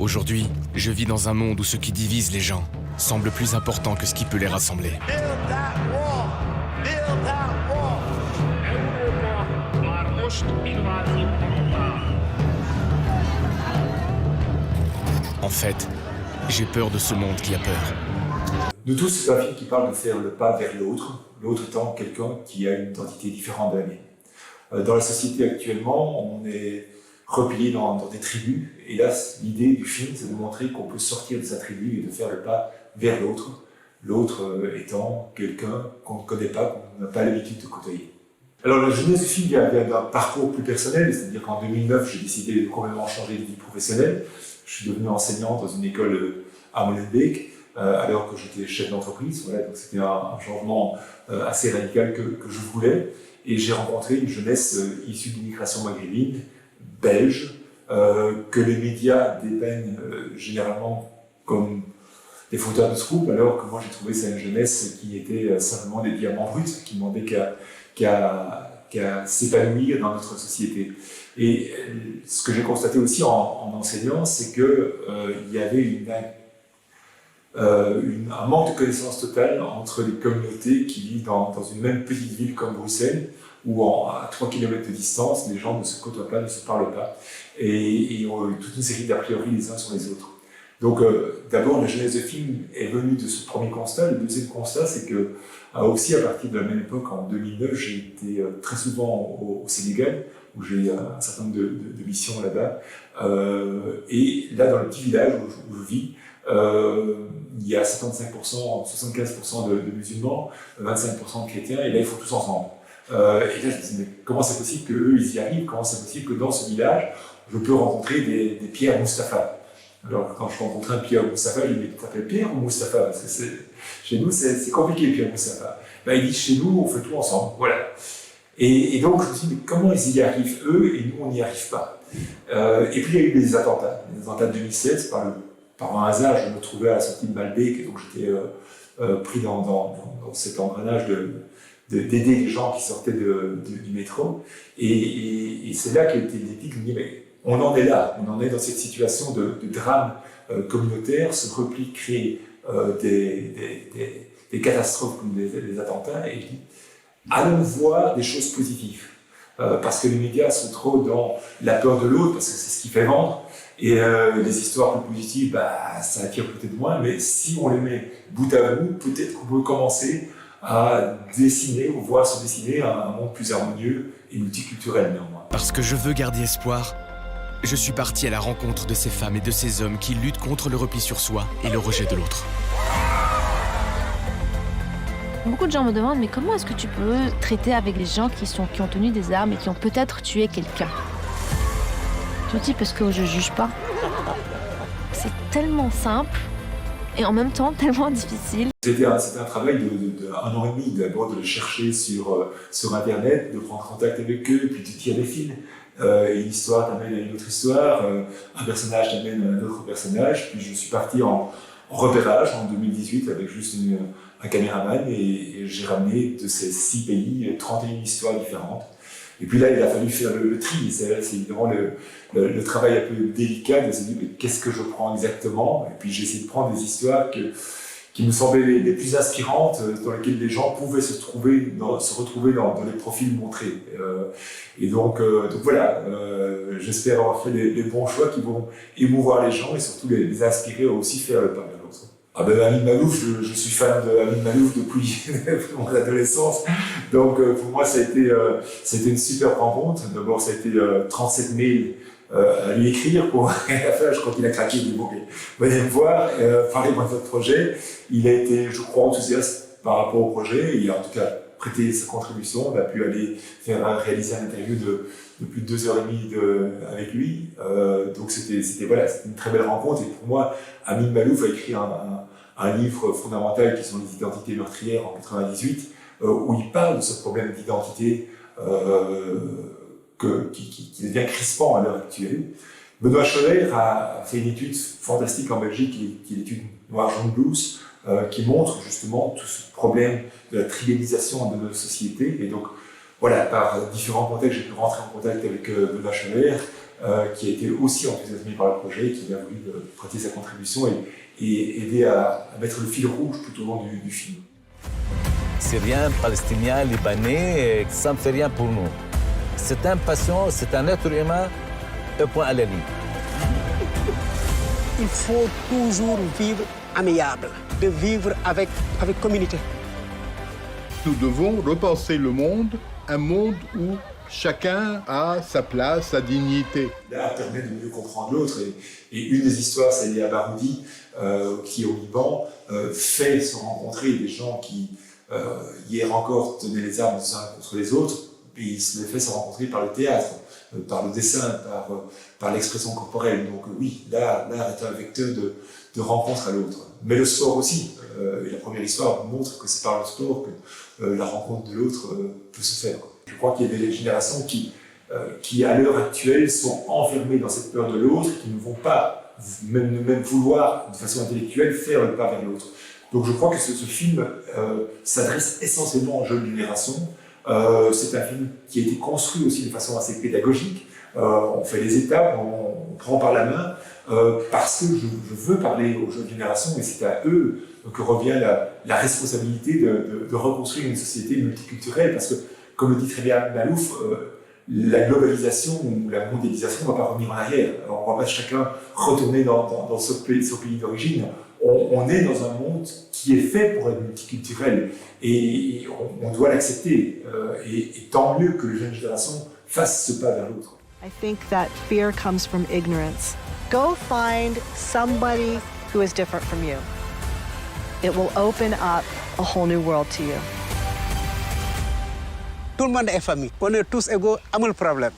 Aujourd'hui, je vis dans un monde où ce qui divise les gens semble plus important que ce qui peut les rassembler. En fait, j'ai peur de ce monde qui a peur. Nous tous, c'est un film qui parle de faire le pas vers l'autre, l'autre étant quelqu'un qui a une identité différente de la mienne. Dans la société actuellement, on est replié dans des tribus, et là, l'idée du film, c'est de montrer qu'on peut sortir de sa tribu et de faire le pas vers l'autre, l'autre étant quelqu'un qu'on ne connaît pas, qu'on n'a pas l'habitude de côtoyer. Alors, la genèse du film vient d'un parcours plus personnel, c'est-à-dire qu'en 2009, j'ai décidé de complètement changer de vie professionnelle. Je suis devenu enseignant dans une école à Molenbeek, alors que j'étais chef d'entreprise. Voilà, donc c'était un changement assez radical que je voulais. Et j'ai rencontré une jeunesse issue d'immigration maghrébine, belge, que les médias dépeignent généralement comme des fauteurs de troubles, alors que moi j'ai trouvé ça une jeunesse qui était simplement des diamants bruts, qui ne demandait qu'à s'épanouir dans notre société. Et ce que j'ai constaté aussi en enseignant, c'est qu'il y avait un manque de connaissance totale entre les communautés qui vivent dans une même petite ville comme Bruxelles, où à 3 km de distance, les gens ne se côtoient pas, ne se parlent pas, et ont toute une série d'a priori les uns sur les autres. Donc d'abord, la genèse du film est venue de ce premier constat. Le deuxième constat, c'est que aussi à partir de la même époque, en 2009, j'ai été très souvent au Sénégal, où j'ai un certain nombre de missions là-bas. Et là, dans le petit village où je vis, il y a 75% de musulmans, 25% de chrétiens, et là, ils font tous ensemble. Et là, je me dis, mais comment c'est possible qu'eux, ils y arrivent? Comment c'est possible que dans ce village, je peux rencontrer des Pierre Moustapha? Alors, quand je rencontrais un Pierre Moustapha, il me dit, t'appelles Pierre ou Moustapha? Parce que chez nous, c'est compliqué, Pierre Moustapha. Ben, il dit, chez nous, on fait tout ensemble. Voilà. Et donc, je me suis dit, mais comment ils y arrivent, eux, et nous, on n'y arrive pas? Et puis, il y a eu des attentats. Les attentats de 2016, par un hasard, je me trouvais à la sortie de Malbec, et donc j'étais pris dans cet engrenage d'aider les gens qui sortaient du métro. Et c'est là qu'a été le déclic. Je me dis, mais on en est là, on en est dans cette situation de drame communautaire, ce repli crée des catastrophes comme des attentats, et je dis, allons voir des choses positives. Parce que les médias sont trop dans la peur de l'autre, parce que c'est ce qui fait vendre, et les histoires plus positives, ça attire peut-être moins, mais si on les met bout à bout, peut-être qu'on peut commencer à dessiner, ou voir se dessiner un monde plus harmonieux et multiculturel néanmoins. Parce que je veux garder espoir, je suis parti à la rencontre de ces femmes et de ces hommes qui luttent contre le repli sur soi et le rejet de l'autre. Beaucoup de gens me demandent, mais comment est-ce que tu peux traiter avec des gens qui ont tenu des armes et qui ont peut-être tué quelqu'un? Je me dis, parce que je juge pas. C'est tellement simple et en même temps tellement difficile. C'était un travail de 1 an et demi, d'abord de le chercher sur Internet, de prendre contact avec eux, puis de tirer des fils. Une histoire t'amène à une autre histoire, un personnage t'amène à un autre personnage, puis je suis parti en repérage en 2018 avec juste un caméraman et j'ai ramené de ces 6 pays 31 histoires différentes. Et puis là, il a fallu faire le tri. C'est évidemment le travail un peu délicat de se dire, mais qu'est-ce que je prends exactement? Et puis j'ai essayé de prendre des histoires qui me semblaient les plus inspirantes, dans lesquelles les gens pouvaient se retrouver dans les profils montrés. Et donc voilà, j'espère avoir fait les bons choix qui vont émouvoir les gens et surtout les inspirer à aussi faire le pas vers l'autre. Ah ben Amin Malouf, je suis fan de Amin Malouf depuis mon adolescence. Donc pour moi, ça a été une super rencontre. D'abord, ça a été 37 mails à lui écrire pour la fin. Je crois qu'il a craqué. Il dit, bon, venez me voir, parlez-moi de votre projet. Il a été, je crois, enthousiaste par rapport au projet. Il a en tout cas prêté sa contribution. On a pu aller réaliser un interview de plus de 2h30 avec lui. Donc c'était une très belle rencontre. Et pour moi, Amin Malouf a écrit un livre fondamental qui sont les identités meurtrières en 98, où il parle de ce problème d'identité qui devient crispant à l'heure actuelle. Benoît Scholler a fait une étude fantastique en Belgique, qui est l'étude Noir Jaune Blues, qui montre justement tout ce problème de la tribalisation de notre société. Et donc, voilà, par différents contextes, j'ai pu rentrer en contact avec Benoît Scholler, qui a été aussi enthousiasmé par le projet, qui a voulu prêter sa contribution et aider à mettre le fil rouge tout au long du film. Syriens, Palestiniens, Libanais, ça ne fait rien pour nous. C'est un patient, c'est un être humain, un point à la ligne. Il faut toujours vivre amiable, de vivre avec communauté. Nous devons repenser le monde, un monde où chacun a sa place, sa dignité. L'art permet de mieux comprendre l'autre et une des histoires, c'est Léa Baroudi, qui au Liban fait se rencontrer des gens qui hier encore tenaient les armes les uns contre les autres, et il se les fait se rencontrer par le théâtre, par le dessin, par l'expression corporelle. Donc oui, l'art est un vecteur de rencontre à l'autre. Mais le sport aussi. Et la première histoire montre que c'est par le sport que la rencontre de l'autre peut se faire. Je crois qu'il y a des générations qui à l'heure actuelle, sont enfermées dans cette peur de l'autre, qui ne vont pas même vouloir, de façon intellectuelle, faire le pas vers l'autre. Donc je crois que ce film s'adresse essentiellement aux jeunes générations. C'est un film qui a été construit aussi de façon assez pédagogique. On fait des étapes, on prend par la main, parce que je veux parler aux jeunes générations, et c'est à eux que revient la responsabilité de reconstruire une société multiculturelle, parce que, comme le dit très bien Malouf, la globalisation ou la mondialisation ne va pas revenir en arrière. Alors, on ne va pas chacun retourner dans son pays d'origine. On est dans un monde qui est fait pour être multiculturel, et on doit l'accepter. Et tant mieux que les jeunes générations fassent ce pas vers l'autre. I think that fear comes from ignorance. Go find somebody who is different from you. It will open up a whole new world to you. Tout le monde est famille. On est tous égaux, amul problème.